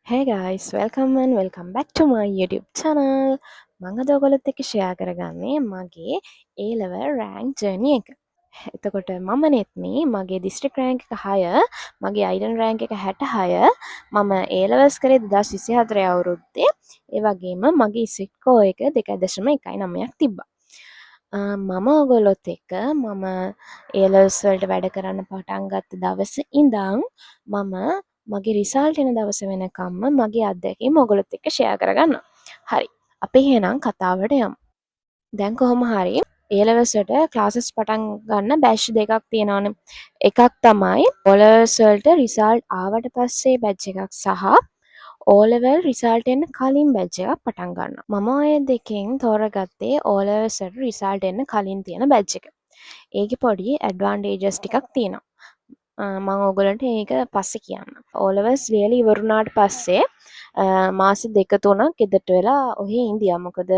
Hey guys, welcome and welcome back to my YouTube channel. මම අද ඔයගොල්ලොත් එක්ක share කරගන්නේ මගේ A level rank journey එක. එතකොට මම නෙත්මි මගේ district rank එක 6, මගේ island rank එක 66. මම A levels කරේ 2024 අවුරුද්දේ. ඒ වගේම මගේ sit score එක 2.19ක් තිබ්බා. මම ඔයගොල්ලොත් එක්ක මම A levels වලට වැඩ කරන්න පටන් ගත්ත දවසේ ඉඳන් මම මගේ රිසල්ට් එන දවස වෙනකම්ම මගේ අත්දැකීම් ඔයගොල්ලොත් එක්ක ෂෙයා කරගන්නවා. හරි. අපි එහෙනම් කතාවට යමු. දැන් කොහොම හරි A levels වලට ක්ලාසස් පටන් ගන්න බැච් දෙකක් තියෙනවානේ. එකක් තමයි O levels වලට රිසල්ට් ආවට පස්සේ බැච් එකක් සහ O level රිසල්ට් එන්න කලින් බැච් එකක් පටන් ගන්නවා. මම ඔය දෙකෙන් තෝරගත්තේ O levels වලට රිසල්ට් එන්න කලින් තියෙන බැච් එක. ඒකේ පොඩි ඇඩ්වාන්ටේජස් ටිකක් තියෙනවා. මම ඔයගලන්ට ඒක පස්සේ කියන්න. O levels ලියලා ඉවරුණාට පස්සේ මාස දෙක තුනක් ගෙදරට වෙලා ඔහේ ඉඳියා. මොකද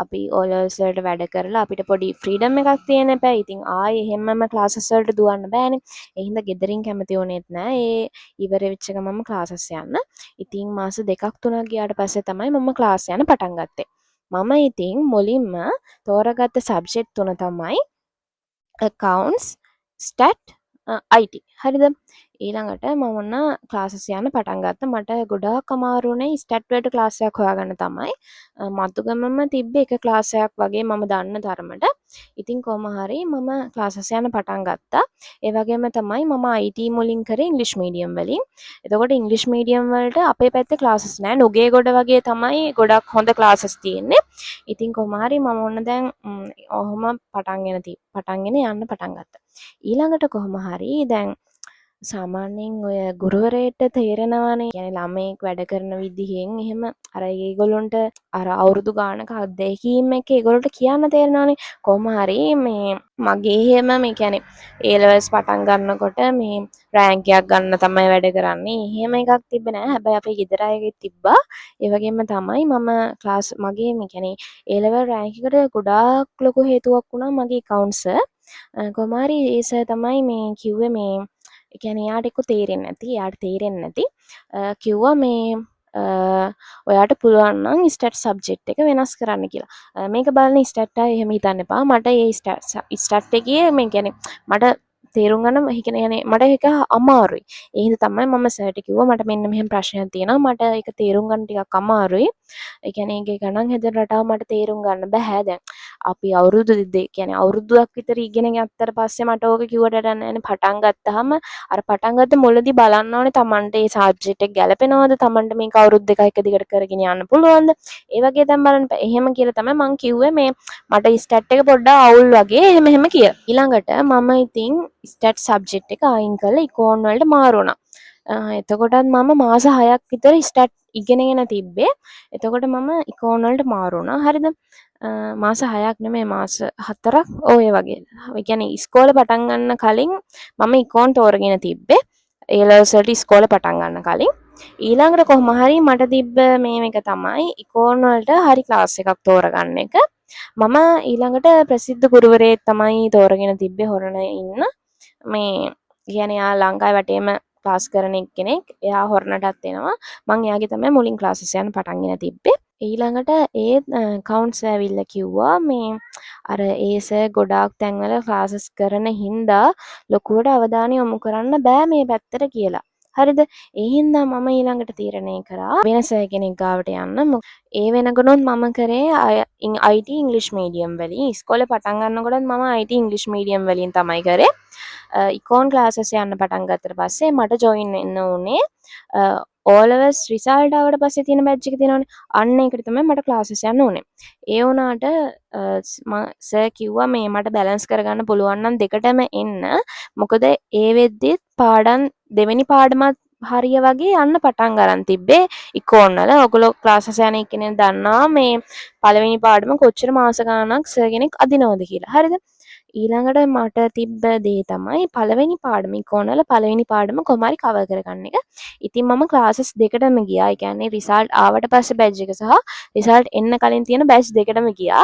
අපි O levels වලට වැඩ කරලා අපිට පොඩි ෆ්‍රීඩම් එකක් තියෙන එපා. ඉතින් ආයේ හැමම ක්ලාසස් වලට දුවන්න බෑනේ. ඒ හින්දා ගෙදරින් කැමති වුණෙත් නෑ. ඒ ඉවර වෙච්ච ගමන්ම ක්ලාසස් යන්න. ඉතින් මාස දෙකක් තුනක් ගියාට පස්සේ තමයි මම ක්ලාස් යන්න පටන් ගත්තේ. මම ඉතින් මුලින්ම තෝරගත්ත සබ්ජෙක්ට් තුන තමයි accounts, stat, IT. හරිද? ඊළඟට මම ඔන්න ක්ලාසස් යන්න පටන් ගත්තා. මට ගොඩාක් අමාරු වුණේ ස්ටැට් වලට ක්ලාස් එකක් හොයාගන්න තමයි. මතුගමම තිබ්බේ එක ක්ලාස් එකක් වගේ මම දන්න තරමට. ඉතින් කොහොම හරි මම ක්ලාසස් යන්න පටන් ගත්තා. ඒ වගේම තමයි මම IT මුලින් කරේ ඉංග්‍රීසි මීඩියම් වලින්. එතකොට ඉංග්‍රීසි මීඩියම් වලට අපේ පැත්තේ ක්ලාසස් නෑ. නුගේගොඩ වගේ තමයි ගොඩක් හොඳ ක්ලාසස් තියෙන්නේ. ඉතින් කොහොම හරි මම ඔන්න දැන් ඔහොම පටන්ගෙන යන්න පටන් ගත්තා. ඊළඟට කොහොම හරි දැන් සාමාන්‍යයෙන් ඔය ගුරුවරයෙක්ට තේරෙනවානේ. කියන්නේ ළමයෙක් වැඩ කරන විදිහෙන් එහෙම අර ඒගොල්ලොන්ට අර අවුරුදු ගානක අත්දැකීම් එක ඒගොල්ලොන්ට කියන්න තේරෙනවානේ. කොහොම හරි මේ මගේ එහෙම මේ කියන්නේ A levels පටන් ගන්නකොට මේ රෑන්ක් එකක් ගන්න තමයි වැඩ කරන්නේ. එහෙම එකක් තිබ්බේ නෑ. හැබැයි අපේ ගෙදර අයගෙත් තිබ්බා. ඒ වගේම තමයි මම ක්ලාස් මගේ මේ කියන්නේ A level රෑන්ක් එකට ගොඩාක් ලොකු හේතුවක් වුණා මගේ accounts. කොහොම හරි ඒ සර් තමයි මේ කිව්වේ මේ ඒ කියන්නේ එයාට තේරෙන්නේ නැති කිව්වා මේ ඔයාට පුළුවන් නම් ස්ටැට් සබ්ජෙක්ට් එක වෙනස් කරන්න කියලා. මේක බලන ස්ටැට් අය එහෙම හිතන්න එපා. මට ඒ ස්ටැට් එකේ මේ කියන්නේ මට තේරුම් ගන්න මට ඒක අමාරුයි. ඒ හින්දා තමයි මම සර්ට කිව්වා මට මෙන්න මෙහෙම ප්‍රශ්නයක් තියෙනවා. මට ඒක තේරුම් ගන්න ටිකක් අමාරුයි. ඒ කියන්නේ ඒකේ ගණන් හදන රටාව මට තේරුම් ගන්න බෑ දැන්. අපි අවුරුදු කියන්නේ අවුරුද්දක් විතර ඉගෙන ගත්තට පස්සේ මට ඕක කිව්වට වැඩක් නෑනේ. පටන් ගත්තාම අර පටන් ගත්ත මුලදී බලන්න ඕනේ Tamanට ඒ සබ්ජෙක්ට් එක ගැලපෙනවද? Tamanට මේක අවුරුදු දෙකක් එක දිගට කරගෙන යන්න පුළුවන්ද? ඒ වගේ දැන් බලන්න එහෙම කියලා තමයි මං කිව්වේ මේ මට ස්ටැට් එක පොඩ්ඩක් අවුල් වගේ එහෙම කියලා. ඊළඟට මම ඉතින් ස්ටැට් සබ්ජෙක්ට් එක අයින් කරලා ඉකෝන් වලට මාරු වුණා. එතකොටත් මම මාස 6ක් විතර ස්ටැට් ඉගෙනගෙන තිබ්බේ. එතකොට මම ඉකෝන් වලට මාරු වුණා. හරිද? මාස 6ක් නෙමෙයි මාස 4ක් ඔය වගේ. ඒ කියන්නේ ඉස්කෝලේ පටන් ගන්න කලින් මම ඉකෝන් තෝරගෙන තිබ්බේ. A levels වලට ඉස්කෝලේ පටන් ගන්න කලින්. ඊළඟට කොහොම හරි මට තිබ්බ මේක තමයි ඉකෝන් වලට හරි ක්ලාස් එකක් තෝරගන්න එක. මම ඊළඟට ප්‍රසිද්ධ ගුරුවරයෙක් තමයි තෝරගෙන තිබ්බේ හොරණ ඉන්න. මේ කියන්නේ යා ලංකාවේ වටේම ක්ලාස් කරන එක්කෙනෙක්. එයා හොරණටත් එනවා. මං එයාගේ තමයි මුලින් ක්ලාසස් යන්න පටන්ගෙන තිබ්බේ. ඊළඟට ඒ කවුන්ට්ස් ඇවිල්ලා කිව්වා මේ අර ඒ සර් ගොඩාක් තැන්වල ක්ලාසස් කරන හින්දා ලොකුවට අවධානය යොමු කරන්න බෑ මේ පැත්තට කියලා. හරිද? ඒ හින්දා මම ඊළඟට තීරණය කරා වෙන සර් කෙනෙක් ගාවට යන්න. ඒ වෙනකනොත් මම කරේ IT ඉංග්‍රීසි මීඩියම් වලින්. ඉස්කෝලේ පටන් ගන්නකොටත් මම IT ඉංග්‍රීසි මීඩියම් වලින් තමයි කරේ. ඉකෝන් ක්ලාසස් යන්න පටන් ගත්තට පස්සේ මට ජොයින් වෙන්න උනේ O levels රිසල්ට් ආවට පස්සේ තියෙන බැච් එක තියෙනවනේ. අන්න ඒකට තමයි මට ක්ලාසස් යන්න උනේ. ඒ වුණාට සර් කිව්වා මේ මට බැලන්ස් කරගන්න පුළුවන් නම් දෙකටම එන්න. මොකද ඒ වෙද්දිත් පාඩම් දෙවෙනි පාඩමත් හරිය වගේ යන්න පටන් ගන්න තිබ්බේ ඉකෝන් වල. ඔයගොල්ලෝ ක්ලාසස් යන එක්කෙනෙක් දන්නවා මේ පළවෙනි පාඩම කොච්චර මාස ගාණක් සර් කෙනෙක් අදිනවද කියලා. හරිද? ඊළඟට මට තිබ්බ දේ තමයි පළවෙනි පාඩම ඉකෝන් වල පළවෙනි පාඩම කොහොම හරි කවර් කරගන්න එක. ඉතින් මම ක්ලාසස් දෙකටම ගියා. ඒ කියන්නේ රිසල්ට් ආවට පස්සේ බැච් එක සහ රිසල්ට් එන්න කලින් තියෙන බැච් දෙකටම ගියා.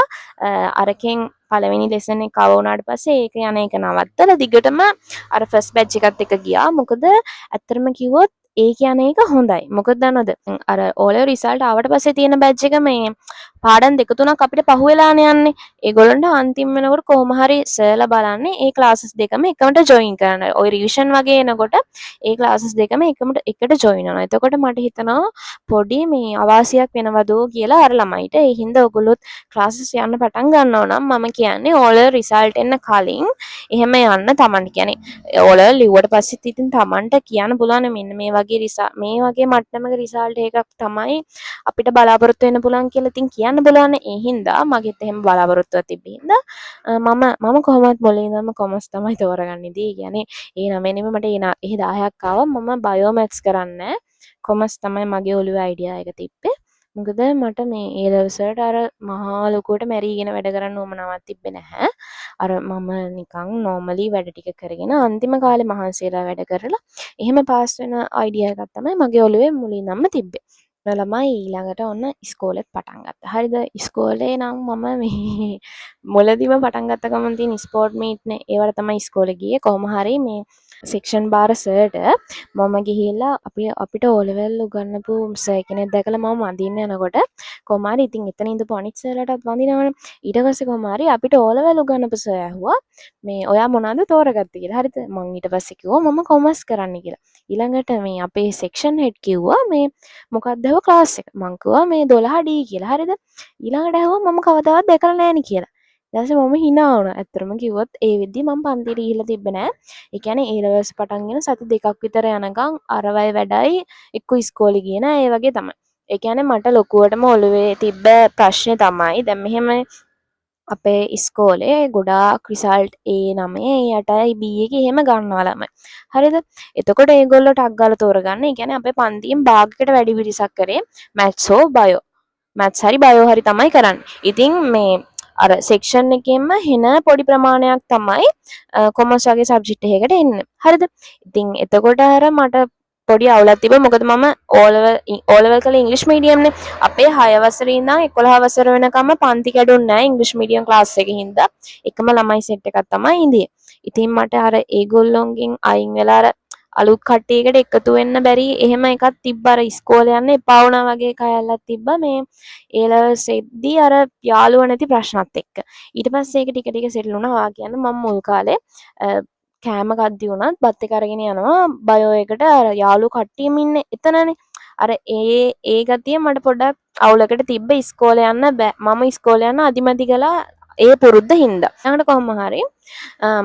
අරකින් පළවෙනි ලෙසන් එක කවර් වුණාට පස්සේ ඒක යන එක නවත්තලා දිගටම අර ෆස්ට් බැච් එකත් එක්ක ගියා. මොකද ඇත්තටම කිව්වොත් ඒ කියන එක හොඳයි. මොකද දන්නවද? අර ඕලෙවල් රිසල්ට් ආවට පස්සේ තියෙන බැච් එක මේ පාඩම් දෙක තුනක් අපිට පහුවෙලානේ යන්නේ. ඒගොල්ලන්ට අන්තිම වෙනකොට කොහොම හරි සර්ලා බලන්නේ ඒ ක්ලාසස් දෙකම එකමට ජොයින් කරන්න. ඔය රිවිෂන් වගේ එනකොට ඒ ක්ලාසස් දෙකම එකට ජොයින් වෙනවා. එතකොට මට හිතෙනවා පොඩි මේ අවාසියක් වෙනවදෝ කියලා අර ළමයිට. ඒ හින්දා ඔයගොල්ලොත් ක්ලාසස් යන්න පටන් ගන්නවා නම් මම කියන්නේ ඕලෙවල් රිසල්ට් එන්න කලින් එහෙම යන්න තමන්ට කියන්නේ ඕලෙවල් ලිව්වට පස්සෙත් ඉතින් තමන්ට කියන්න පුළුවන් මෙන්න මේ වගේ මට්ටමක රිසල්ට් එකක් තමයි අපිට බලාපොරොත්තු වෙන්න පුළුවන් කියලා ඉතින් කියන්න බලන්න. ඒ හින්දා මගෙත් එහෙම බලාපොරොත්තුවක් තිබ්බ හින්දා මම කොහොමත් මුලින් ඉඳන්ම කොමර්ස් තමයි තෝරගන්නේ. ඉතින් කියන්නේ ඒ 9 නෙමෙයි මට ඒ 10ක් ආවා. මම බයෝ මැත්ස් කරන්නේ කොමර්ස් තමයි මගේ ඔළුවේ අයිඩියා එක තිබ්බේ. මොකද මට මේ ඒ ලෙවල්ස් වලට අර මහා ලොකුවට මැරිගෙන වැඩ කරන්න උවමනාවක් තිබ්බේ නැහැ. අර මම නිකන් නෝමලි වැඩ ටික කරගෙන අන්තිම කාලේ මහන්සියලා වැඩ කරලා එහෙම පාස් වෙන අයිඩියා එකක් තමයි මගේ ඔළුවේ මුලින් ඉඳන්ම තිබ්බේ. ළමයි ඊළඟට ඔන්න ඉස්කෝලෙත් පටන් ගත්තා. හරිද? ඉස්කෝලේ නම් මම මේ මුලදිම පටන් ගත්ත ගමන් තියෙන ස්පෝර්ට් මීට්නේ. ඒවට තමයි ඉස්කෝලේ ගියේ. කොහොම හරි මේ සෙක්ෂන් බාර සර්ට මම ගිහිල්ලා අපිට ඕ ලෙවල් උගන්වපු සර් කෙනෙක් දැකලා මම වඳින්න යනකොට කොහොම හරි ඉතින් එතන ඉඳපු අනිත් සර්ලටත් වඳිනවනේ. ඊට පස්සේ කොහොම හරි අපිට ඕ ලෙවල් උගන්වපු සර් ඇහුවා මේ ඔයා මොනවද තෝරගත්තේ කියලා. හරිද? මං ඊට පස්සේ කිව්වා මම කොමර්ස් කරන්න කියලා. ඊළඟට මේ අපේ සෙක්ෂන් හෙඩ් කිව්වා මේ මොකක්ද ඇහුවා ක්ලාස් එක. මං කිව්වා මේ 12D කියලා. හරිද? ඊළඟට ඇහුවා මම කවදාවත් දැකලා නැහැ නේ කියලා. ඊට පස්සේ මම hina වුණා. ඇත්තටම කිව්වොත් ඒ වෙද්දි මම පන්තියට ගිහිල්ලා තිබ්බේ නැහැ. ඒ කියන්නේ ඒ ලෙවල්ස් පටන්ගෙන සති දෙකක් විතර යනකම් අරවයි වැඩයි එක්ක ඉස්කෝලේ ගියේ නෑ. ඒ වගේ තමයි. ඒ කියන්නේ මට ලොකුවටම ඔළුවේ තිබ්බ ප්‍රශ්නේ තමයි දැන් මෙහෙම අපේ ඉස්කෝලේ ගොඩාක් රිසල්ට් A9 A8යි B එකේ එහෙම ගන්නවා ළමයි. හරිද? එතකොට ඒගොල්ලෝ ටක් ගාලා තෝරගන්න. ඒ කියන්නේ අපේ පන්තියෙන් භාගයකට වැඩි පිරිසක් කරේ මැත්ස් හෝ බයෝ. මැත්ස් හරි බයෝ හරි තමයි කරන්නේ. ඉතින් මේ අර සෙක්ෂන් එකෙන්ම හෙන පොඩි ප්‍රමාණයක් තමයි කොමර්ස් වගේ සබ්ජෙක්ට් එකකට එන්නේ. හරිද? ඉතින් එතකොට අර මට පොඩි අවුලක් තිබ්බා. මොකද මම ඕලෙවල් කළේ ඉංග්‍රීසි මීඩියම්නේ. අපේ 6 වසරේ ඉඳන් 11 වසර වෙනකම්ම පන්ති කැඩුන්නේ නැහැ ඉංග්‍රීසි මීඩියම් ක්ලාස් එකේ හින්දා. එකම ළමයි සෙට් එකක් තමයි ඉඳියේ. ඉතින් මට අර ඒගොල්ලොන්ගෙන් අයින් වෙලා අර අලුත් කට්ටියකට එකතු වෙන්න බැරි එහෙම එකක් තිබ්බා. අර ඉස්කෝලේ යන්න එපා වුණා වගේ කයල්ලක් තිබ්බා මේ ඒ ලෙවල්ස් එද්දී අර යාළුවෝ නැති ප්‍රශ්නත් එක්ක. ඊට පස්සේ ඒක ටික ටික සෙටල් වුණා. වා කියන්නේ මම මුල් කාලේ කෑම කද්දි වුණත් බත් එක අරගෙන යනවා බයෝ එකට. අර යාළුවෝ කට්ටියම ඉන්නේ එතනනේ. අර ඒ ගතිය මට පොඩ්ඩක් අවුලකට තිබ්බ. ඉස්කෝලේ යන්න බෑ. මම ඉස්කෝලේ යන්න අදිමදි කළා ඒ පුරුද්ද හින්දා. ඊළඟට කොහොම හරි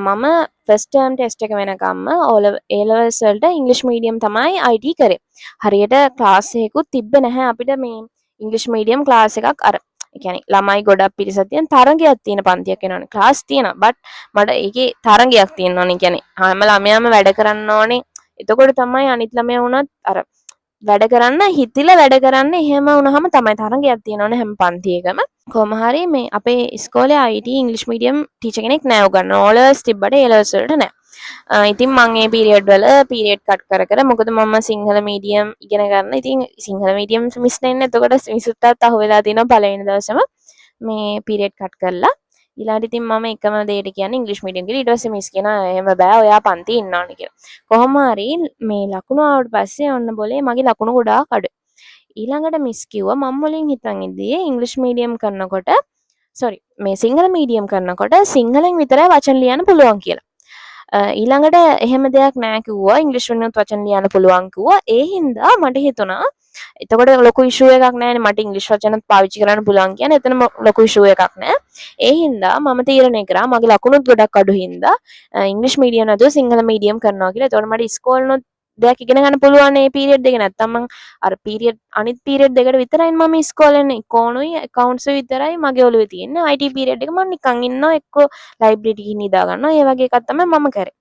මම ෆස්ට් ටර්ම් ටෙස්ට් එක වෙනකම්ම A levels වලට ඉංග්‍රීසි මීඩියම් තමයි IT කරේ. හරියට ක්ලාස් එකකුත් තිබ්බේ නැහැ අපිට මේ ඉංග්‍රීසි මීඩියම් ක්ලාස් එකක් අර ඒ කියන්නේ ළමයි ගොඩක් පිරිසක් තියෙන තරගයක් තියෙන පන්තියක් වෙනවනේ. ක්ලාස් තියෙනවා. බට් මට ඒකේ තරගයක් තියෙනවනේ. කියන්නේ හැම ළමයාම වැඩ කරන්න ඕනේ. එතකොට තමයි අනිත් ළමයා වුණත් අර වැඩ කරන්න හිතිලා වැඩ කරන්න එහෙම වුණාම තමයි තරගයක් තියෙනවනේ හැම පන්තියකම. කොහොම හරි මේ අපේ ඉස්කෝලේ IT ඉංග්‍රීසි මීඩියම් ටීචර් කෙනෙක් නෑ උගන්වන්න. ඕ ලෙවල්ස් තිබ්බට ඒ ලෙවල්ස් වලට නෑ. ඉතින් මම ඒ පීරියඩ් වල පීරියඩ් කට් කර මොකද මම සිංහල මීඩියම් ඉගෙන ගන්න. ඉතින් සිංහල මීඩියම් මිස් වෙන්නේ එතකොට මිසුට්ටත් අහුවෙලා තිනවා පළවෙනි දවසේම මේ පීරියඩ් කට් කරලා. ඊළඟට ඉතින් මම එකම දෙයට කියන්නේ ඉංග්‍රීසි මීඩියම් කියලා. ඊට පස්සේ මිස් කියනවා එහෙම බෑ ඔයා පන්ති ඉන්න ඕනේ කියලා. කොහොම හරි මේ ලකුණු ආවට පස්සේ ඔන්න બોලේ මගේ ලකුණු ගොඩාක් අඩුයි. ඊළඟට මිස් කිව්වා මම මුලින් හිතන් ඉද්දී ඉංග්‍රීසි මීඩියම් කරනකොට මේ සිංහල මීඩියම් කරනකොට සිංහලෙන් විතරයි වචන ලියන්න පුළුවන් කියලා. ඊළඟට එහෙම දෙයක් නෑ කිව්වා. ඉංග්‍රීසි වලිනුත් වචන ලියන්න පුළුවන් කිව්වා. ඒ හින්දා මට හිතුණා එතකොට ලොකු ඉෂුව එකක් නෑනේ මට ඉංග්‍රීසි වචනත් පාවිච්චි කරන්න පුළුවන් කියන්නේ එතන ලොකු ඉෂුව එකක් නෑ. ඒ හින්දා මම තීරණය කරා මගේ ලකුණුත් ගොඩක් අඩු හින්දා ඉංග්‍රීසි මීඩියම් නැතුව සිංහල මීඩියම් කරනවා කියලා. එතකොට මට ඉස්කෝලේනොත් දෙයක් ඉගෙන ගන්න පුළුවන් මේ පීරියඩ් එක. නැත්තම් මං අර අනිත් පීරියඩ් දෙකට විතරයි මම ඉස්කෝලේ යන්නේ. ඉකෝනුයි accounts විතරයි මගේ ඔළුවේ තියෙන්නේ. IT පීරියඩ් එක මම නිකන් ඉන්නවා එක්ක ලයිබ්‍රරි ගිහින් නිදා ගන්නවා. ඒ වගේ එකක් තමයි මම කරේ.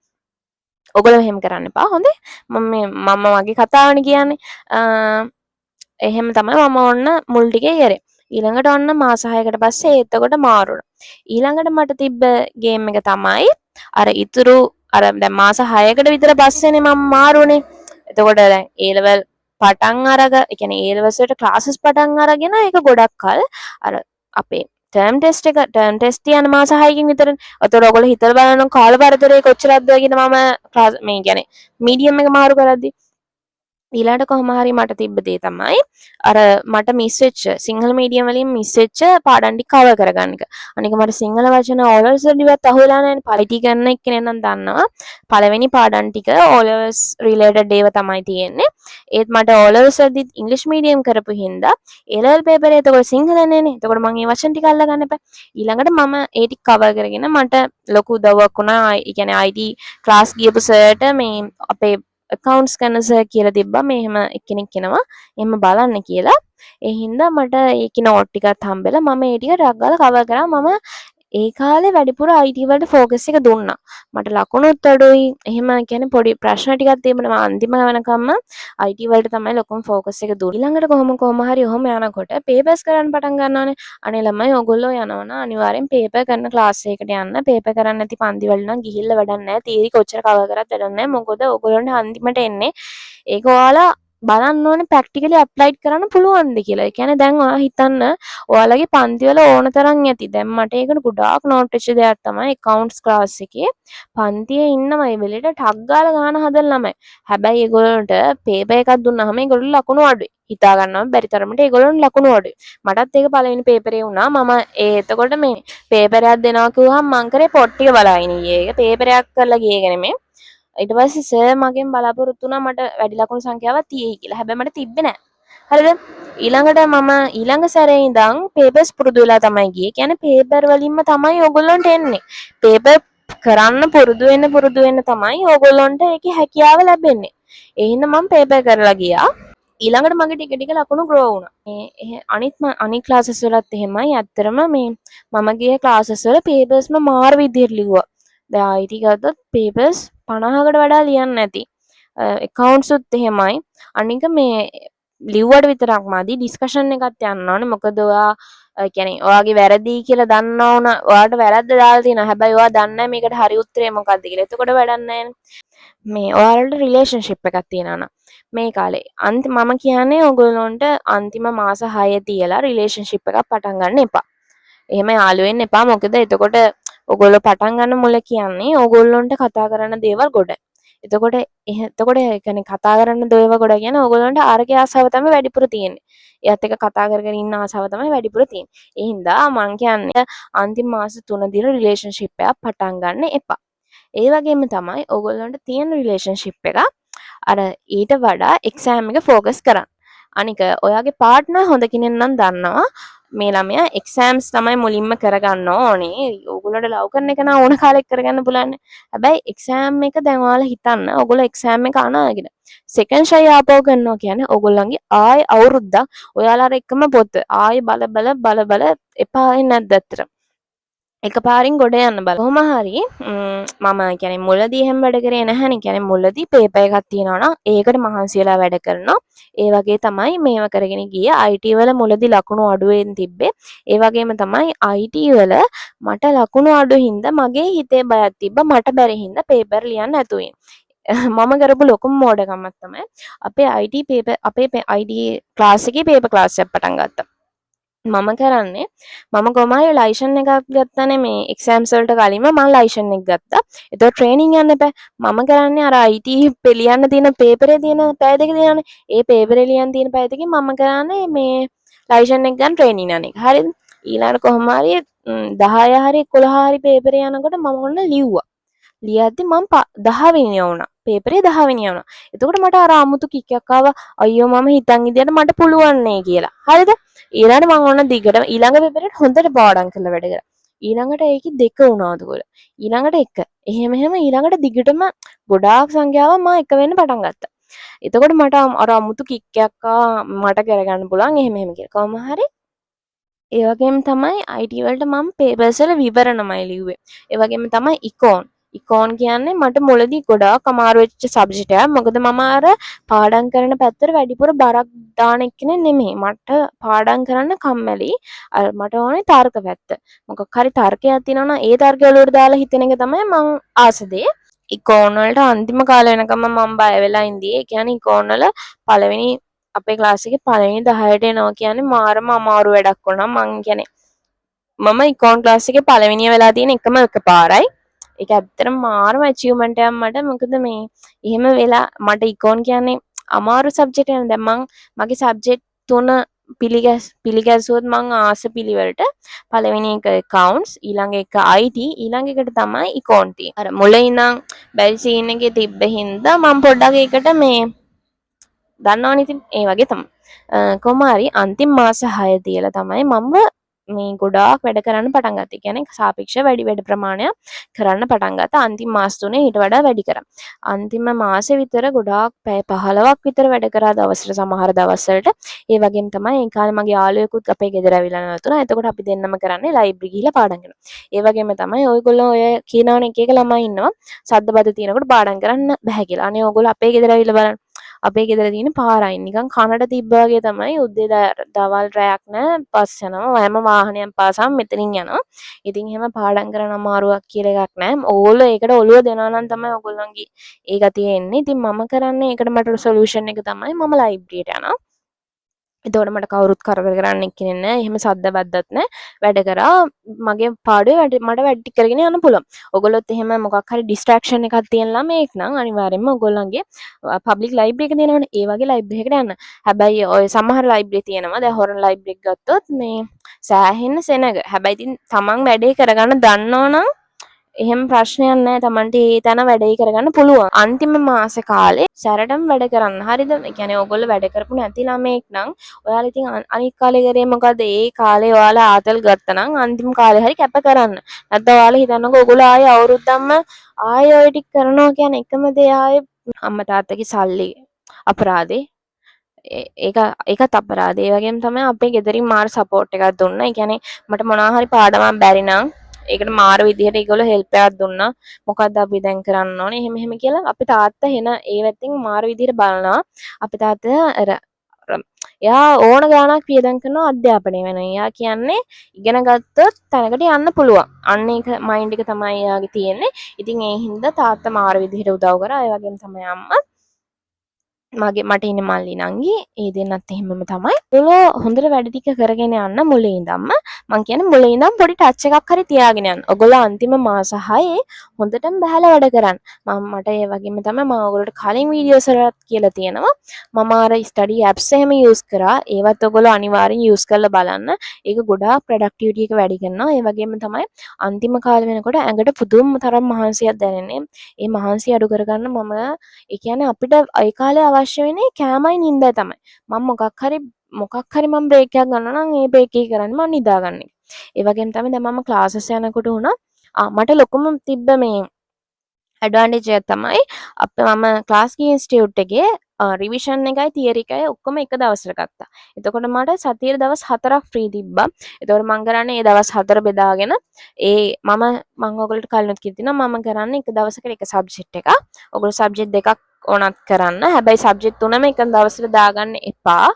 ඔයගොල්ලෝ එහෙම කරන්න එපා. හොඳේ. මම මගේ කතාවනේ කියන්නේ. එහෙම තමයි මම ඔන්න මුල් ටිකේ කරේ. ඊළඟට ඔන්න මාස 6කට පස්සේ එතකොට මාරුණා. ඊළඟට මට තිබ්බ ගේම් එක තමයි අර ඉතුරු අර දැන් මාස 6කට විතර පස්සේනේ මම මාරුනේ. එතකොට දැන් A level පටන් ඒ කියන්නේ A levels වලට ක්ලාසස් පටන් අරගෙන ඒක ගොඩක් කල් අර අපේ ටර්ම් ටෙස්ට් යන මාස 6කින් විතරනේ. අතකොට ඔයගොල්ලෝ හිතලා බලන්න කාල පරතරය කොච්චරක්ද කියලා මම මේ කියන්නේ මීඩියම් එක මාරු කරද්දි ඊළඟට කොහොම හරි මට තිබ්බ දේ තමයි අර මට මිස් වෙච්ච සිංහල මීඩියම් වලින් මිස් වෙච්ච පාඩම් ටික කවර් කරගන්න එක. අනික මට සිංහල වචන O levels වලදීවත් අහුවෙලා නැහැනේ. පරිටි ගන්න එක්කෙනෙක් නම් දන්නවා. පළවෙනි පාඩම් ටික O levels related ඒවා තමයි තියෙන්නේ. ඒත් මට O levels වලදී ඉංග්‍රීසි මීඩියම් කරපු හින්දා A level paper එක එතකොට සිංහල නෑනේ. එතකොට මම මේ වචන ටික අල්ලගන්න එපා. ඊළඟට මම ඒ ටික කවර් කරගෙන මට ලොකු උදව්වක් වුණා. ඒ කියන්නේ IT ක්ලාස් ගියපු සර්ට මේ අපේ accounts කරන සර් කියලා තිබ්බා මේ එහෙම එක්කෙනෙක් එනවා එහෙම බලන්න කියලා. ඒ හින්දා මට ඒකේ නෝට් ටිකක් හම්බෙලා මම ඒ ටික ටක් ගාලා කවර් කරා. මම ඒ කාලේ වැඩිපුර IT වලට ෆෝකස් එක දුන්නා. මට ලකුණුත් අඩුයි. එහෙම කියන්නේ පොඩි ප්‍රශ්න ටිකක් තිබුණා. මම අන්තිම වෙනකම්ම IT වලට තමයි ලොකුම ෆෝකස් එක දුන්නේ. ඊළඟට කොහොම හරි ඔහොම යනකොට පේපර්ස් කරන්න පටන් ගන්නවානේ. අනේ ළමයි ඔයගොල්ලෝ යනවනම් අනිවාර්යෙන් පේපර් කරන ක්ලාස් එකකට යන්න. පේපර් කරන්න නැති පන්ති වල නම් ගිහිල්ලා වැඩක් නැහැ. තියරි කොච්චර කවර් කරත් වැඩක් නැහැ. මොකද ඔයගොල්ලන්ට අන්තිමට එන්නේ ඒක ඔයාලා බලන්න ඕනේ ප්‍රැක්ටිකලි ඇප්ලයිඩ් කරන්න පුළුවන්ද කියලා. ඒ කියන්නේ දැන් ඔයා හිතන්න ඔයාලගේ පන්ති වල ඕන තරම් ඇති. දැන් මට ඒකට ගොඩාක් නෝට් වෙච්ච දෙයක් තමයි accounts class එකේ පන්තියේ ඉන්නම ඒ වෙලෙට ටක් ගාලා ගන්න හදන ළමයි. හැබැයි ඒගොල්ලන්ට පේපර් එකක් දුන්නාම ඒගොල්ලෝ ලකුණු අඩුයි. හිතා ගන්නම බැරි තරමට ඒගොල්ලන්ට ලකුණු අඩුයි. මටත් ඒක පළවෙනි පේපරේ වුණා. මම එතකොට මේ පේපරයක් දෙනවා කිව්වහම මං කරේ පොට් ටික බලාගෙන ඊයේ. ඒක පේපරයක් කරලා ගියේ නෙමෙයි. ඊට පස්සේ සර් මගෙන් බලාපොරොත්තු වුණා මට වැඩි ලකුණු සංඛ්‍යාවක් තියෙයි කියලා. හැබැයි මට තිබ්බේ නෑ. හරිද? ඊළඟට මම ඊළඟ සැරේ ඉඳන් පේපර්ස් පුරුදු වෙලා තමයි ගියේ. කියන්නේ පේපර් වලින්ම තමයි ඕගොල්ලන්ට එන්නේ. පේපර් කරන්න පුරුදු වෙන්න තමයි ඕගොල්ලන්ට ඒකේ හැකියාව ලැබෙන්නේ. ඒ හින්දා මම පේපර් කරලා ගියා. ඊළඟට මගේ ටික ටික ලකුණු ග්‍රෝ වුණා. අනිත් ක්ලාසස් වලත් එහෙමයි. ඇත්තරම මේ මම ගිය ක්ලාසස් වල පේපර්ස්ම මාර විදියට ලිව්වා. දැන් IT ගත්තොත් පේපර්ස් 50කට වඩා ලියන්න ඇති. accounts උත් එහෙමයි. අනික මේ ලිව්වට විතරක් මදි ඩිස්කෂන් එකත් යන්න ඕනේ. මොකද ඔයා කියන්නේ ඔයාගේ වැරදි කියලා දන්නා වුණා. ඔයාට වැරද්ද දාලා තියෙනවා. හැබැයි ඔයා දන්නේ නැහැ මේකට හරි උත්තරේ මොකක්ද කියලා. එතකොට වැඩක් නැහැ. මේ ඔයාලට රිලේෂන්ෂිප් එකක් තියෙනවා නම් මේ කාලේ මම කියන්නේ ඔයගොල්ලන්ට අන්තිම මාස 6 තියලා රිලේෂන්ෂිප් එකක් පටන් ගන්න එපා. එහෙම යාළු වෙන්න එපා. මොකද එතකොට ඔයගොල්ලෝ පටන් ගන්න මුල කියන්නේ ඕගොල්ලන්ට කතා කරන්න දේවල් ගොඩ. එතකොට ඒ කියන්නේ කතා කරන්න දේවල් ගොඩ කියන්නේ ඕගොල්ලන්ට ආරගේ ආසාව තමයි වැඩිපුර තියෙන්නේ. එයාත් එක්ක කතා කරගෙන ඉන්න ආසාව තමයි වැඩිපුර තියෙන්නේ. ඒ හින්දා මං කියන්නේ අන්තිම මාස 3 දින රිලේෂන්ෂිප් එකක් පටන් ගන්න එපා. ඒ වගේම තමයි ඕගොල්ලන්ට තියෙන රිලේෂන්ෂිප් එක අර ඊට වඩා එක්සෑම් එක ෆෝකස් කරන්න. අනික ඔයාගේ පාර්ට්නර් හොඳ කෙනෙක් නම් දන්නවා මේ ළමයා එක්සෑම්ස් තමයි මුලින්ම කරගන්න ඕනේ. ඕගොල්ලන්ට ලව් කරන එක නම් ඕන කාලෙක කරගන්න පුළුවන්. හැබැයි එක්සෑම් එක දැන් ඔයාලා හිතන්න ඕගොල්ලෝ එක්සෑම් එක අනාගෙන සෙකන්ඩ් ෂයි ආපහු කරනවා කියන්නේ ඕගොල්ලන්ගේ ආයෙ අවුරුද්දක් ඔයාලා අර එකම පොත ආයෙ බල එපා වෙන්නේ නැද්ද ඇත්තට? එකපාරින් ගොඩ යන්න බල. කොහොම හරි මම කියන්නේ මුලදී එහෙම වැඩ කරේ නැහැනේ. කියන්නේ මුලදී පේපර් එකක් තියෙනවා නම් ඒකට මහන්සි වෙලා වැඩ කරනවා. ඒ වගේ තමයි මේව කරගෙන ගියේ. IT වල මුලදී ලකුණු අඩුවෙන් තිබ්බේ. ඒ වගේම තමයි IT වල මට ලකුණු අඩු හින්දා මගේ හිතේ බයක් තිබ්බා. මට බැරි හින්දා පේපර් ලියන්න නැතු මම කරපු ලොකුම මෝඩකමක් තමයි අපේ IT ක්ලාස් එකේ පේපර් ක්ලාස් එකක් පටන් ගත්තා. මම කරන්නේ මම කොහමයි ලයිසන් එකක් ගත්තනේ මේ එක්සෑම්ස් වලට කලින්ම මම ලයිසන් එක ගත්තා. ඒතකොට ට්‍රේනින් යන්න එපා. මම කරන්නේ අර IT ලියන්න තියෙන පේපරේ තියෙන පැය දෙක තියෙනවානේ. ඒ පේපරේ ලියන්න තියෙන පැය දෙකකින් මම කරන්නේ මේ ලයිසන් එක ගන්න ට්‍රේනින් යන එක. හරිද? ඊළඟට කොහොම හරි 10 හරි 11 හරි පේපරේ යනකොට මම ඔන්න ලිව්වා. ලියද්දි මම 10 වෙනියා වුණා. පේපරේ 10 වෙනියා වුණා. එතකොට මට අර අමුතු කික්යක් ආවා. අයියෝ මම හිතන් ඉදියට මට පුළුවන් නේ කියලා. හරිද? ඊළඟට මම ඔන්න දිගට ඊළඟ පේපරේට හොඳට පාඩම් කරලා වැඩ කරා. ඊළඟට ඒකේ 2 වුණා ඔතකොල. ඊළඟට 1. එහෙම ඊළඟට දිගටම ගොඩාක් සංඛ්‍යාවක් මම එක වෙන්න පටන් ගත්තා. එතකොට මට අර අමුතු කික්යක් මට කරගන්න පුළුවන් එහෙම කියලා. කොහොම හරි ඒ වගේම තමයි IT වලට මම පේපර්ස් වල විවරණමයි ලිව්වේ. ඒ වගේම තමයි ඉකෝන් කියන්නේ මට මුලදී ගොඩාක් අමාරු වෙච්ච සබ්ජෙක්ට් එකක්. මොකද මම අර පාඩම් කරන පැත්තට වැඩිපුර බරක් දාන එක්කෙනෙක් නෙමෙයි. මට පාඩම් කරන්න කම්මැලි. මට ඕනේ තර්ක පැත්ත. මොකක් හරි තර්කයක් තියෙනවා නම් ඒ තර්කය වලට දාලා හිතන එක තමයි මං ආස දේ. ඉකෝන් වලට අන්තිම කාලේ වෙනකම් මම බය වෙලා ඉඳී. ඒ කියන්නේ ඉකෝන් වල පළවෙනි අපේ ක්ලාස් එකේ පළවෙනි 10ට එනවා කියන්නේ මාරම අමාරු වැඩක් වුණා. මං කියන්නේ මම ඉකෝන් ක්ලාස් එකේ පළවෙනිය වෙලා තියෙන එකම එකපාරයි. ඒක ඇත්තටම මාරම ඇචීව්මන්ට් එකක් මට. මොකද මේ එහෙම වෙලා මට ඉකෝන් කියන්නේ අමාරු සබ්ජෙක්ට් එක. දැන් මගේ සබ්ජෙක්ට් 3 පිළිගැස්සුවොත් මං ආස පිළිවෙලට පළවෙනි එක accounts, ඊළඟ එක IT, ඊළඟ එකට තමයි accounting. අර මුලින් ඉඳන් බැරි සීන් එකේ තිබ්බ හින්දා මම පොඩ්ඩක් ඒකට මේ දන්නවනේ ඉතින් ඒ වගේ තමයි. කොහොම හරි අන්තිම මාස 6 තියලා තමයි මම මේ ගොඩාක් වැඩ කරන්න පටන් ගත්තේ. ඒ කියන්නේ සාපේක්ෂව වැඩි වැඩ ප්‍රමාණයක් කරන්න පටන් ගත්තා. අන්තිම මාස 3 ඊට වඩා වැඩි කරා. අන්තිම මාසේ විතර ගොඩාක් පැය 15ක් විතර වැඩ කරා දවසට, සමහර දවස්වලට. ඒ වගේම තමයි ඒ කාලේ මගේ යාළුවෙකුත් අපේ ගෙදර ඇවිල්ලා නැවතුණා. එතකොට අපි දෙන්නම කරන්නේ ලයිබ්‍රරි ගිහිල්ලා පාඩම් කරනවා. ඒ වගේම තමයි ඔයගොල්ලෝ ඔය කියනවනේ එක එක ළමයි ඉන්නවා සද්ද බද තියෙනකොට පාඩම් කරන්න බෑ කියලා. අනේ ඔයගොල්ලෝ අපේ ගෙදර ඇවිල්ලා බලන්න. අපේ ගෙදර තියෙන පාරයි නිකන් කනට තිබ්බා වගේ තමයි. උදේ දවල් රැයක් නෑ බස් යනවා. හැම වාහනයක් පාසාම මෙතනින් යනවා. ඉතින් එහෙම පාඩම් කරන අමාරුවක් කියලා එකක් නෑ. ඕගොල්ලෝ ඒකට ඔළුව දෙනවා නම් තමයි ඔයගොල්ලන්ගේ ඒ ගතිය එන්නේ. ඉතින් මම කරන්නේ ඒකට මට සොලියුෂන් එක තමයි මම ලයිබ්‍රරියට යනවා. එතකොට මට කවුරුත් කරදර කරන්න එක්කෙනෙක් නැහැ. එහෙම සද්ද බද්දත් නැහැ. වැඩ කරා මගේ පාඩුවේ මට වැඩ ටික කරගෙන යන්න පුළුවන්. ඔයගොල්ලොත් එහෙම මොකක් හරි ඩිස්ට්‍රැක්ෂන් එකක් තියෙන ළමයෙක් නම් අනිවාර්යෙන්ම ඔයගොල්ලන්ගේ පබ්ලික් ලයිබ්‍රරි එක තියෙනවනේ. ඒ වගේ ලයිබ්‍රරි එකකට යන්න. හැබැයි ඔය සමහර ලයිබ්‍රරි තියෙනවා. දැන් හොරන් ලයිබ්‍රරි එක ගත්තොත් මේ සෑහෙන්න සෙනග. හැබැයි ඉතින් තමන් වැඩේ කරගන්න දන්නවනම් එහෙම ප්‍රශ්නයක් නැහැ. Tamanට ඒ තැන වැඩේ කරගන්න පුළුවන්. අන්තිම මාස කාලේ සැරටම වැඩ කරන්න. හරිද? ඒ කියන්නේ ඕගොල්ලෝ වැඩ කරපු නැති ළමෙක් නම් ඔයාලා ඉතින් අනිත් කාලේ කරේ මොකද? ඒ කාලේ ඔයාලා ආතල් ගත්තා නම් අන්තිම කාලේ හරි කැප කරන්න. නැත්නම් ඔයාලා හිතන්නකෝ ඕගොල්ලෝ ආයේ අවුරුද්දක්ම ආයේ ඔය ටික කරනවා කියන්නේ එකම දේ ආයේ අම්මා තාත්තගේ සල්ලි අපරාදේ. ඒකත් අපරාදේ. ඒ වගේම තමයි අපේ ගෙදරින් මාර සපෝට් එකක් දුන්නා. ඒ කියන්නේ මට මොනවා හරි පාඩමක් බැරි නම් ඒකට මාර විදිහට ඒගොල්ලෝ හෙල්ප් එකක් දුන්නා. මොකද්ද අපි දැන් කරන්න ඕනේ? එහෙම කියලා අපේ තාත්තා එන ඒ වැත්තෙන් මාර විදිහට බලනවා. අපේ තාත්තා අර එයා ඕන ගාණක් වියදම් කරනවා අධ්‍යාපනය වෙන. එයා කියන්නේ ඉගෙන ගත්තොත් තැනකට යන්න පුළුවන්. අන්න ඒක මයින්ඩ් එක තමයි එයාගේ තියෙන්නේ. ඉතින් ඒ හින්දා තාත්තා මාර විදිහට උදව් කරා. ඒ වගේම තමයි අම්මා මට ඉන්න මල්ලි නංගි ඒ දෙන්නත් එහෙමම තමයි. ඒගොල්ලෝ හොඳට වැඩ ටික කරගෙන යන්න මුලින් ඉඳන්ම මං කියන්නේ මුලින් ඉඳන් පොඩි ටච් එකක් හරි තියාගෙන යන්න. ඔයගොල්ලෝ අන්තිම මාස 6 හොඳටම බහලා වැඩ කරන්න. මට ඒ වගේම තමයි මම ඔයගොල්ලෝට කලින් වීඩියෝස් වලත් කියලා තියෙනවා. මම අර ස්ටඩි ඇප්ස් එහෙම යූස් කරා. ඒවත් ඔයගොල්ලෝ අනිවාර්යෙන් යූස් කරලා බලන්න. ඒක ගොඩාක් ප්‍රොඩක්ටිවිටි එක වැඩි කරනවා. ඒ වගේම තමයි අන්තිම කාලේ වෙනකොට ඇඟට පුදුම තරම් මහන්සියක් දැනෙන්නේ. ඒ මහන්සිය අඩු කරගන්න මම ඒ කියන්නේ අපිට ඒ කාලේ අවශ්‍ය වෙන්නේ කෑමයි නිින්දයි තමයි. මම මොකක් හරි මම බ්‍රේක් එකක් ගන්නවා නම් ඒ බ්‍රේක් එක කරන්නේ මම නිදාගන්නේ. ඒ වගේම තමයි දැන් මම ක්ලාසස් යනකොට වුණා මට ලොකුම තිබ්බ මේ ඇඩ්වාන්ටේජ් එක තමයි මම ක්ලාස් ගිය ඉන්ස්ටිටියුට් එකේ රිවිෂන් එකයි තියරි එකයි ඔක්කොම එක දවසට ගත්තා. එතකොට මට සතියේ දවස් 4ක් ෆ්‍රී තිබ්බා. එතකොට මම කරන්නේ ඒ දවස් 4 බෙදාගෙන මම ඔයගොල්ලන්ට කලිනුත් කිව්වා තියෙනවා මම කරන්නේ එක දවසකට එක සබ්ජෙක්ට් එකක්. ඔයගොල්ලෝ සබ්ජෙක්ට් දෙකක් ඕනත් කරන්න. හැබැයි සබ්ජෙක්ට් තුනම එක දවසට දාගන්න එපා.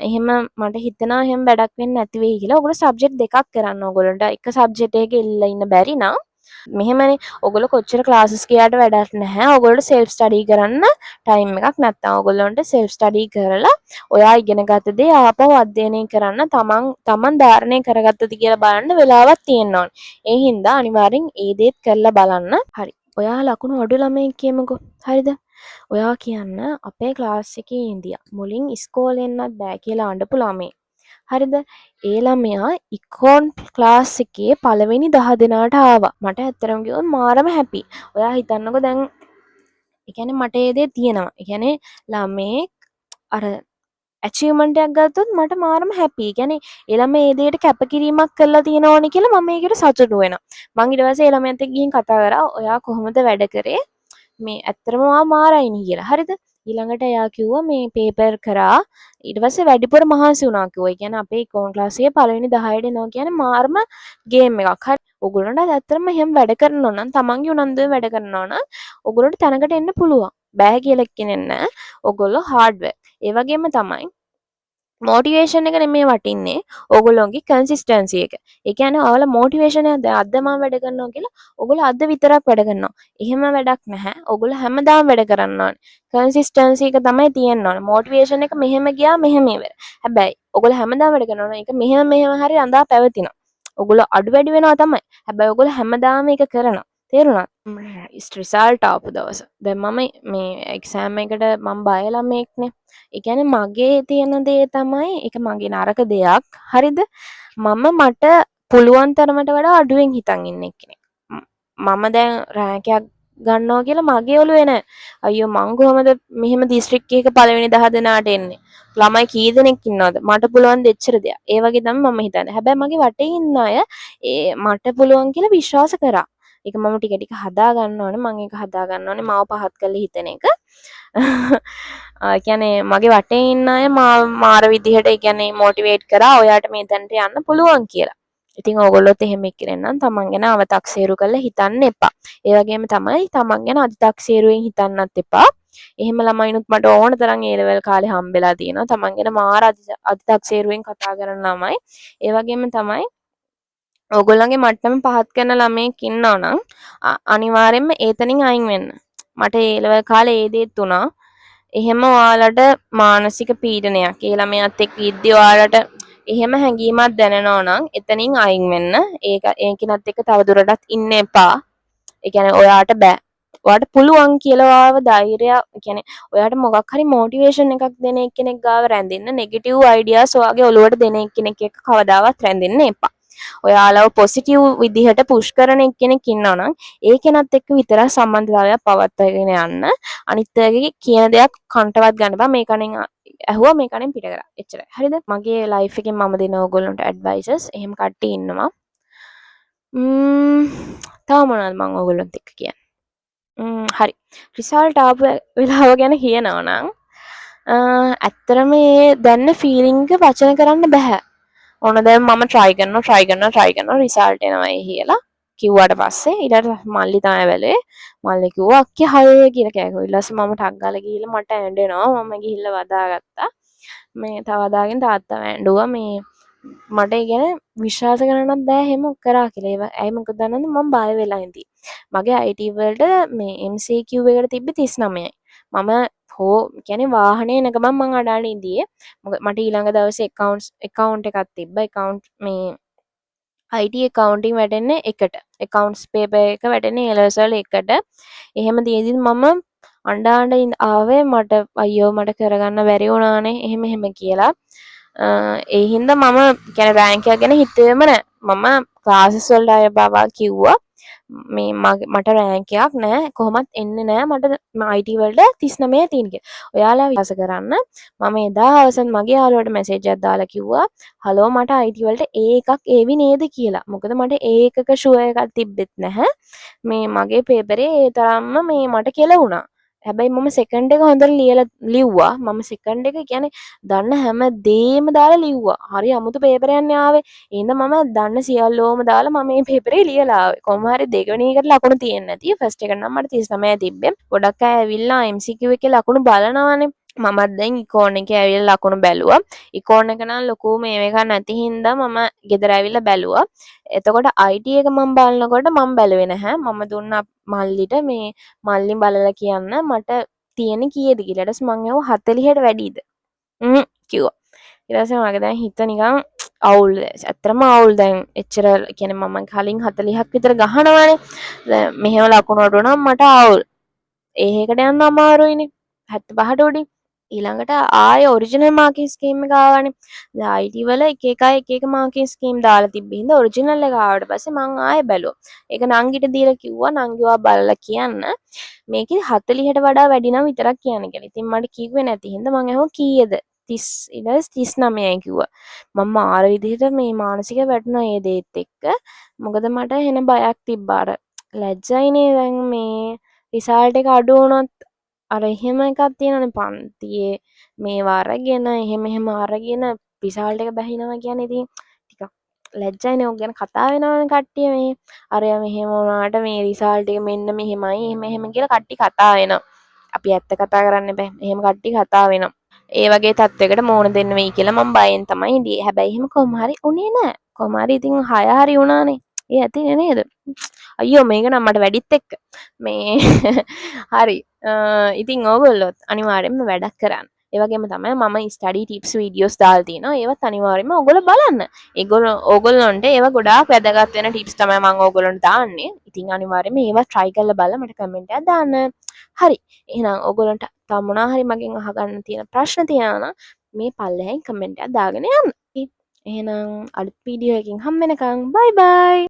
එහෙම මට හිතෙනවා එහෙම වැඩක් වෙන්නේ නැති වෙයි කියලා. ඔයගොල්ලෝ සබ්ජෙක්ට් දෙකක් කරන්න. ඔයගොල්ලන්ට එක සබ්ජෙක්ට් එකක ඉල්ලලා ඉන්න බැරි නම් මෙහෙමනේ ඔයගොල්ලෝ කොච්චර ක්ලාසස් ගියාට වැඩක් නැහැ. ඔයගොල්ලෝ self study කරන්න ටයිම් එකක් නැත්තම් ඔයගොල්ලන්ට self study කරලා ඔයා ඉගෙනගත්ත දේ ආපහු අධ්‍යයනය කරන්න තමන් ධාරණය කරගත්තද කියලා බලන්න වෙලාවක් තියෙන්න ඕනේ. ඒ හින්දා අනිවාර්යෙන් ඒ දේත් කරලා බලන්න. හරි. ඔයා ලකුණු අඩු ළමයෙක් කියමුකෝ. හරිද? ඔයා කියන්න අපේ ක්ලාස් එකේ ඉඳියා. මුලින් ඉස්කෝලේ එන්නත් බෑ කියලා අඬපු ළමයි. හරිද? ඒ ළමයා ඉකෝන් ක්ලාස් එකේ පළවෙනි 10 දෙනාට ආවා. මට ඇත්තටම කිව්වොත් මාරම හැපි. ඔයා හිතන්නකෝ දැන් ඒ කියන්නේ මට ඒ දේ තියෙනවා. ඒ කියන්නේ ළමෙක් අර ඇචීව්මන්ට් එකක් ගත්තොත් මට මාරම හැපි. ඒ කියන්නේ ඒ ළමයා ඒ දෙයට කැපකිරීමක් කරලා තියෙනවනේ කියලා මම ඒකට සතුටු වෙනවා. මං ඊට පස්සේ ඒ ළමයාත් එක්ක ගිහින් කතා කරා. ඔයා කොහොමද වැඩ කරේ? මේ ඇත්තටම මාරයිනි කියලා. හරිද? ඊළඟට එයා කිව්වා මේ පේපර් කරා. ඊට පස්සේ වැඩිපුර මහන්සි වුණා කිව්වා. ඒ කියන්නේ අපේ ඉකෝන් ක්ලාස් එකේ පළවෙනි 10ට එනවා කියන්නේ මාරම ගේම් එකක්. හරි. ඔයගොල්ලන්ට ඇත්තටම එහෙම වැඩ කරනවා නම් තමන්ගේ උනන්දුවෙන් වැඩ කරනවා නම් ඔයගොල්ලන්ට තැනකට එන්න පුළුවන්. බෑ කියලා කෙනෙක් නැහැ. ඔයගොල්ලෝ හાર્ඩ්වෙර්. ඒ වගේම තමයි මොටිවේෂන් එක නෙමෙයි වටින්නේ ඕගොල්ලෝගේ කන්සිස්ටන්සි එක. ඒ කියන්නේ ඔයාලා මොටිවේෂන් එක දැන් අද මම වැඩ කරනවා කියලා ඕගොල්ලෝ අද විතරක් වැඩ කරනවා. එහෙම වැඩක් නැහැ. ඕගොල්ලෝ හැමදාම වැඩ කරන්න ඕනේ. කන්සිස්ටන්සි එක තමයි තියෙන්න ඕනේ. මොටිවේෂන් එක මෙහෙම ගියා මෙහෙම ඉවර. හැබැයි ඕගොල්ලෝ හැමදාම වැඩ කරනවා නම් ඒක මෙහෙම හරි අඳා පැවතිනවා. ඕගොල්ලෝ අඩු වැඩි වෙනවා තමයි. හැබැයි ඕගොල්ලෝ හැමදාම ඒක කරනවා. තේරුණාද? රිසල්ට් ආපු දවස. දැන් මම මේ එක්සෑම් එකට මම බය ළමයෙක්නේ. ඒ කියන්නේ මගේ තියෙන දේ තමයි ඒක මගේ නරක දෙයක්. හරිද? මට පුළුවන් තරමට වඩා අඩුවෙන් හිතන් ඉන්න එක්කෙනෙක්. මම දැන් රෑන්ක් එකක් ගන්නවා කියලා මගේ ඔළුවේ නෑ. අයියෝ මං කොහමද මෙහෙම දිස්ත්‍රික් එකක පළවෙනි 10 දෙනාට එන්නේ? ළමයි කී දෙනෙක් ඉන්නවද? මට පුළුවන් ද එච්චර දෙයක්. ඒ වගේ තමයි මම හිතන්නේ. හැබැයි මගේ වටේ ඉන්න අය මට පුළුවන් කියලා විශ්වාස කරා. ඒක මම ටික ටික හදා ගන්න ඕනේ. මම ඒක හදා ගන්න ඕනේ. මාව පහත් කරලා හිතන එක. කියන්නේ මගේ වටේ ඉන්න අය මාර විදිහට ඒ කියන්නේ මොටිවේට් කරා ඔයාට මේ තැනට යන්න පුළුවන් කියලා. ඉතින් ඕගොල්ලොත් එහෙම එක්කෙනෙක් නම් තමන් ගැන අව탁සීරු කරලා හිතන්න එපා. ඒ වගේම තමයි තමන් ගැන අදි탁සීරුවෙන් හිතන්නත් එපා. එහෙම ළමයිනුත් මට ඕන තරම් ඒ ලෙවල් කාලේ හම්බෙලා තියෙනවා. තමන් ගැන මාර අදි탁සීරුවෙන් කතා කරන ළමයි. ඒ වගේම තමයි ඕගොල්ලන්ගේ මට්ටම පහත් කරන ළමයෙක් ඉන්නවා නම් අනිවාර්යෙන්ම ඒතනින් අයින් වෙන්න. මට ඒ ලෙවල් කාලේ ඒ දේත් උනා. එහෙම ඔයාලට මානසික පීඩනයක් ඒ ළමයාත් එක්ක ඉද්දි ඔයාලට එහෙම හැඟීමක් දැනෙනවා නම් එතනින් අයින් වෙන්න. ඒකිනත් එක්ක තවදුරටත් ඉන්න එපා. ඒ කියන්නේ ඔයාට බෑ. ඔයාට පුළුවන් කියලා ඔයාව ධෛර්යය කියන්නේ ඔයාට මොකක් හරි මොටිවේෂන් එකක් දෙන එක්කෙනෙක් ගාව රැඳෙන්න නෙගටිව් අයිඩියාස් ඔයාගේ ඔලුවට දෙන එක්කෙනෙක් එක්ක කවදාවත් රැඳෙන්න එපා. ඔයාලව පොසිටිව් විදිහට පුෂ් කරන එක්කෙනෙක් ඉන්නවා නම් ඒ කෙනත් එක්ක විතරක් සම්බන්ධතාවයක් පවත්වාගෙන යන්න. අනිත් අයගේ කියන දෙයක් කන්ටවත් ගන්න බෑ. මේ කණෙන් ඇහුවා මේ කණෙන් පිට කරා. එච්චරයි. හරිද? මගේ ලයිෆ් එකෙන් මම දෙන ඕගොල්ලන්ට ඇඩ්වයිසස් එහෙම කට්ටිය ඉන්නවා. තව මොනවද මම ඕගොල්ලොන්ට එක්ක කියන්නේ? හරි. රිසල්ට් ආපු වෙලාව ගැන කියනවා නම් ඇත්තටම මේ දැන්න ෆීලිං එක වචන කරන්න බෑ. ඕන දැන් මම try කරනවා රිසල්ට් එනවායි කියලා කිව්වට පස්සේ ඊට මල්ලි තමයි බැලුවේ. මල්ලි කිව්වා අක්කේ 6 කියලා කෑගහුවා. ඊට පස්සේ මම ටක් ගාලා ගිහිල්ලා මට ඇඬෙනවා. මම ගිහිල්ලා වදාගත්තා. මේ තව වදාගෙන තාත්තා ඇඬුවා. මේ මට ඒ කියන්නේ විශ්වාස කරන්නත් බෑ එහෙම කරා කියලා. ඇයි මොකද දන්නවද මම බය වෙලා ඉඳී. මගේ IT වලට මේ MCQ එකට තිබ්බේ 39යි. මම කියන්නේ වාහනේ එන ගමන් මං අඬන්න ඉඳියේ. මොකද මට ඊළඟ දවසේ account එකක් තිබ්බා. account මේ IT accounting වැටෙන්නේ එකට. accounts paper එක වැටෙන්නේ A levels වල එකට. එහෙම තියෙද්දි මම අඬ ආවේ මට අයියෝ මට කරගන්න බැරි වුණානේ එහෙම කියලා. ඒ හින්දා මම කියන්නේ රෑන්ක් එක ගැන හිතුවේම නෑ. මම ක්ලාසස් වලට අය බවා කිව්වා මේ මට රෑන්ක් එකක් නෑ කොහොමත් එන්නේ නෑ මට IT වලට 39 තියෙන කියලා. ඔයාලා විශ්වාස කරන්න මම එදා හවසත් මගේ යාළුවට මැසේජ් එකක් දාලා කිව්වා හලෝ මට IT වලට A එකක් ඒවි නේද කියලා. මොකද මට A එකක ෂුවර් එකක් තිබ්බෙත් නැහැ. මේ මගේ පේපරේ ඒ තරම්ම මේ මට කෙලවුණා. හැබැයි මම සෙකන්ඩ් එක හොඳට ලිව්වා. මම සෙකන්ඩ් එක කියන්නේ දන්න හැම දේම දාලා ලිව්වා. හරි අමුතු පේපරයක් නේ ආවේ. ඒ හින්දා මම දන්න සියල්ලෝම දාලා මම මේ පේපරේ ලියලා ආවේ. කොහොම හරි දෙවෙනි එකට ලකුණු තියෙන්නේ නැති. ෆස්ට් එකට නම් මට 39 තිබ්බේ. ගොඩක් අය ඇවිල්ලා MCQ එකේ ලකුණු බලනවානේ. මමත් දැන් ඉකෝන් එකේ ඇවිල්ලා ලකුණු බැලුවා. ඉකෝන් එක නම් ලොකු මේක නැති හින්දා මම ගෙදර ඇවිල්ලා බැලුවා. එතකොට IT එක මම බලනකොට මම බැලුවේ නැහැ. මම දුන්නා මල්ලිට මේ මල්ලි බලලා කියන්න මට තියෙන්නේ කීයද කියලා. ඊට පස්සේ මං ඇහුවා 40ට වැඩිද? කිව්වා. ඊට පස්සේ මගේ දැන් හිත නිකන් අවුල්. ඇත්තටම අවුල් දැන් එච්චර කියන්නේ මම කලින් 40ක් විතර ගහනවානේ. දැන් මෙහෙම ලකුණු වලට නම් මට අවුල්. ඒකට යන්න අමාරුයිනේ. 75ට උඩින්. ඊළඟට ආයේ ඔරිජිනල් මාකින් ස්කීම් එක ආවනේ. දැන් IT වල එක එක මාකින් ස්කීම් දාලා තිබ්බේ හින්දා ඔරිජිනල් එක ආවට පස්සේ මං ආයේ බැලුවා. ඒක නංගිට දීලා කිව්වා නංගිවා බලලා කියන්න. මේකේ 40ට වඩා වැඩි නම් විතරක් කියන්න කියලා. ඉතින් මට කිව්වේ නැති හින්දා මං ඇහුවා කීයද? 30 ඊට 39යි කිව්වා. මම මාර විදිහට මේ මානසික වැටුණා මේ දේත් එක්ක. මොකද මට එන බයක් තිබ්බා. අර ලැජ්ජයිනේ දැන් මේ රිසල්ට් එක අඩු වුණොත් අර එහෙම එකක් තියෙනවනේ පන්තියේ මේවා අරගෙන එහෙම අරගෙන රිසල්ට් එක බැහිනවා කියන්නේ ඉතින් ටිකක් ලැජ්ජයිනේ. ඔක් ගැන කතා වෙනවනේ කට්ටිය මේ අරයා මෙහෙම වුණාට මේ රිසල්ට් එක මෙන්න මෙහෙමයි එහෙම කියලා කට්ටිය කතා වෙනවා. අපි ඇත්ත කතා කරන්න බෑ. එහෙම කට්ටිය කතා වෙනවා. ඒ වගේ තත්වයකට මෝන දෙන්න වෙයි කියලා මම බයෙන් තමයි ඉඳී. හැබැයි එහෙම කොහොම හරි උනේ නෑ. කොහොම හරි ඉතින් 6 හරි වුණානේ. ඒ ඇතිනේ නේද? අයියෝ මේක නම් මට වැඩිත් එක්ක මේ හරි ඉතින් ඕගොල්ලොත් අනිවාර්යෙන්ම වැඩක් කරන්න. ඒ වගේම තමයි මම ස්ටඩි ටිප්ස් වීඩියෝස් දාලා තියෙනවා. ඒවත් අනිවාර්යයෙන්ම ඔයගොල්ලෝ බලන්න. ඕගොල්ලන්ට ඒවා ගොඩාක් වැදගත් වෙන ටිප්ස් තමයි මම ඕගොල්ලන්ට දාන්නේ. ඉතින් අනිවාර්යයෙන්ම ඒවා try කරලා බලලා මට කමෙන්ට් එකක් දාන්න. හරි. එහෙනම් ඕගොල්ලන්ට තව මොනවා හරි මගෙන් අහගන්න තියෙන ප්‍රශ්න තියෙනවා නම් මේ පල්ලෙහෙන් කමෙන්ට් එකක් දාගෙන යන්න. එහෙනම් අලුත් වීඩියෝ එකකින් හම්බ වෙනකන් bye bye.